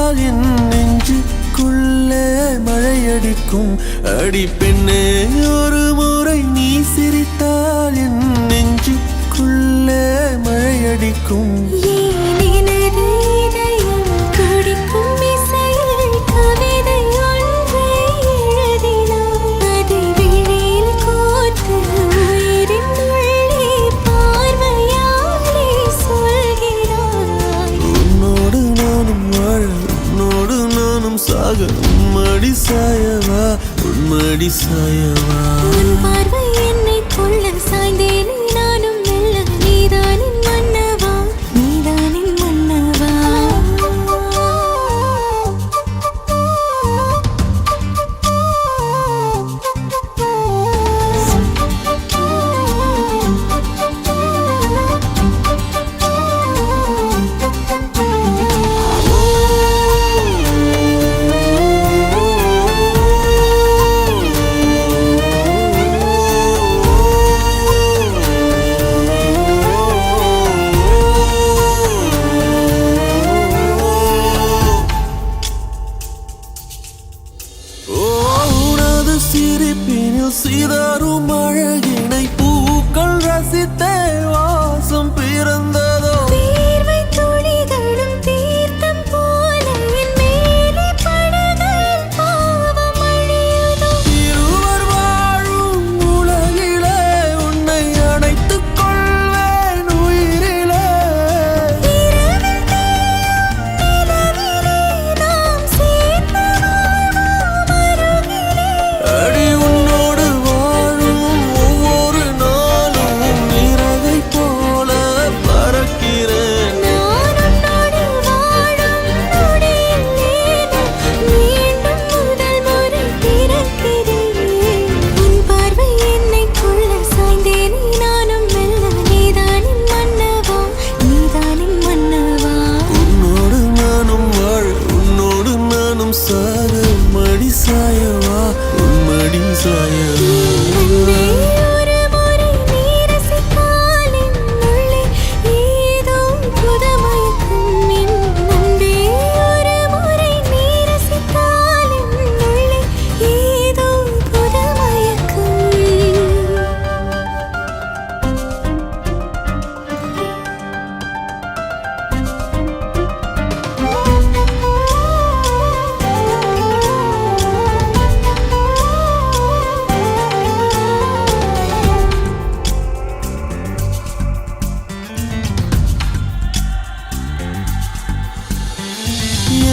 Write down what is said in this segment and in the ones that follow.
சிரித்தால் என் நெஞ்சுக்குள்ளே மழையடிக்கும். அடி பெண்ணே ஒரு முறை நீ சிரித்தால் என் நெஞ்சுக்குள்ளே மழையடிக்கும். சாக உன்மடி சாயவா உன்மடி சாயவா. உன் பார்வை என்னை கொள்ள சாய்ந்தேனே நானும் மெல்ல. நீதானின் மன்னவா நீதானின் மன்னவா. சிரிப்பினில் சிதறும் அழகினை பூக்கள் ரசித்தே வாசம் பிறந்ததோ. தீர்வை துளிகளும் தீர்த்தம் போல என் மேலே படுகையில் பாவம் அழியுதோ. இருவர் வாழும் உலகிலே உன்னை அணைத்துக் கொள்வேன் உயிரிலே. இரவில் தேயும் நிலவிலே நாம் சேர்ந்து வாழ்வோம் அருகிலே. அடி உன்னோடு வாழும் ஒவ்வொரு நாளும் நிறவை போல பறக்கிறேன். நான் உன்னோடு வாழும் நொடியில் மீண்டும் முதல் முறை பிறக்கிறேன். உன் பார்வை என்னை கொள்ள சாய்ந்தேனே நானும் மெல்ல. நீதானின் மன்னவா நீதானின் மன்னவா. உன்னோடு நானும் வாழ உன்னோடு நானும் சாக மடி சாயவா உன்மடி சாயவா. அன்பே ஒரு முறை நீ ரசித்தால் என் உள்ளே ஏதோ புது மயக்கம். என் அன்பே ஒரு முறை நீ ரசித்தால் என் உள்ளே ஏதோ புது மயக்கம்.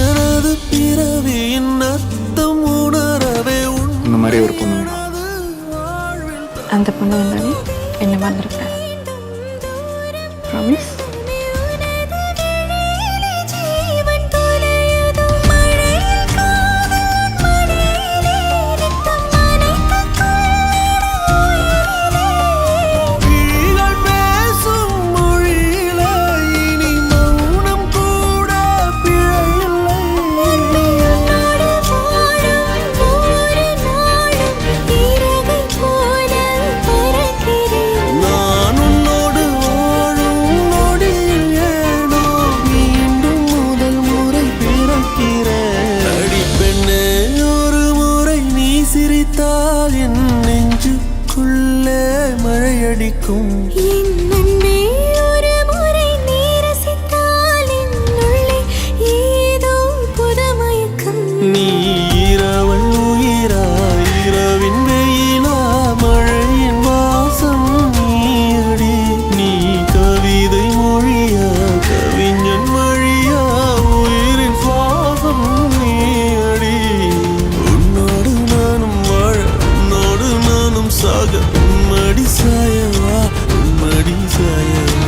எனது பிறவியின் அர்த்தம் உணரவே இந்த மாதிரி ஒரு பொண்ணு வேணும். அந்த பொண்ணு வந்தாலே என்ன மறந்துருப்பேன். ப்ராமிஸ். ஜீவன் தொலையுதோ மழையில் காதல் மடியிலே நித்தம் நனைத்துக் கொள்ளிட உயிரிலே. விழிகள் பேசும் மொழியிலே இனி மௌனம் கூட பிழையில்லை. உன்னோடு வாழும் ஒவ்வொரு நாளும் இறகை போல பறக்கிறேன். நான் உன்னோடு வாழும் நொடியில் ஏனோ மீண்டும் முதல் முறை பிறக்கிறேன். அடி பெண்ணே ஒரு முறை நீ சிரித்தால் என் நெஞ்சுக்குள்ளே மழையடிக்கும். என் அன்பே ஒரு முறை நீ ரசித்தால் என் உள்ளே ஏதோ புது மயக்கம். நீ இரவல் உயிரா இரவின் வெயிலா மழையின் வாசம் நீயடி. நீ கவிதை மொழியா கவிஞன் மொழியா உயிரின் சுவாசம் நீயடி. உன்னோடு நானும் வாழ உன்னோடு நானும் சாக உன்மடி சாயவா உன்மடி சாயவா.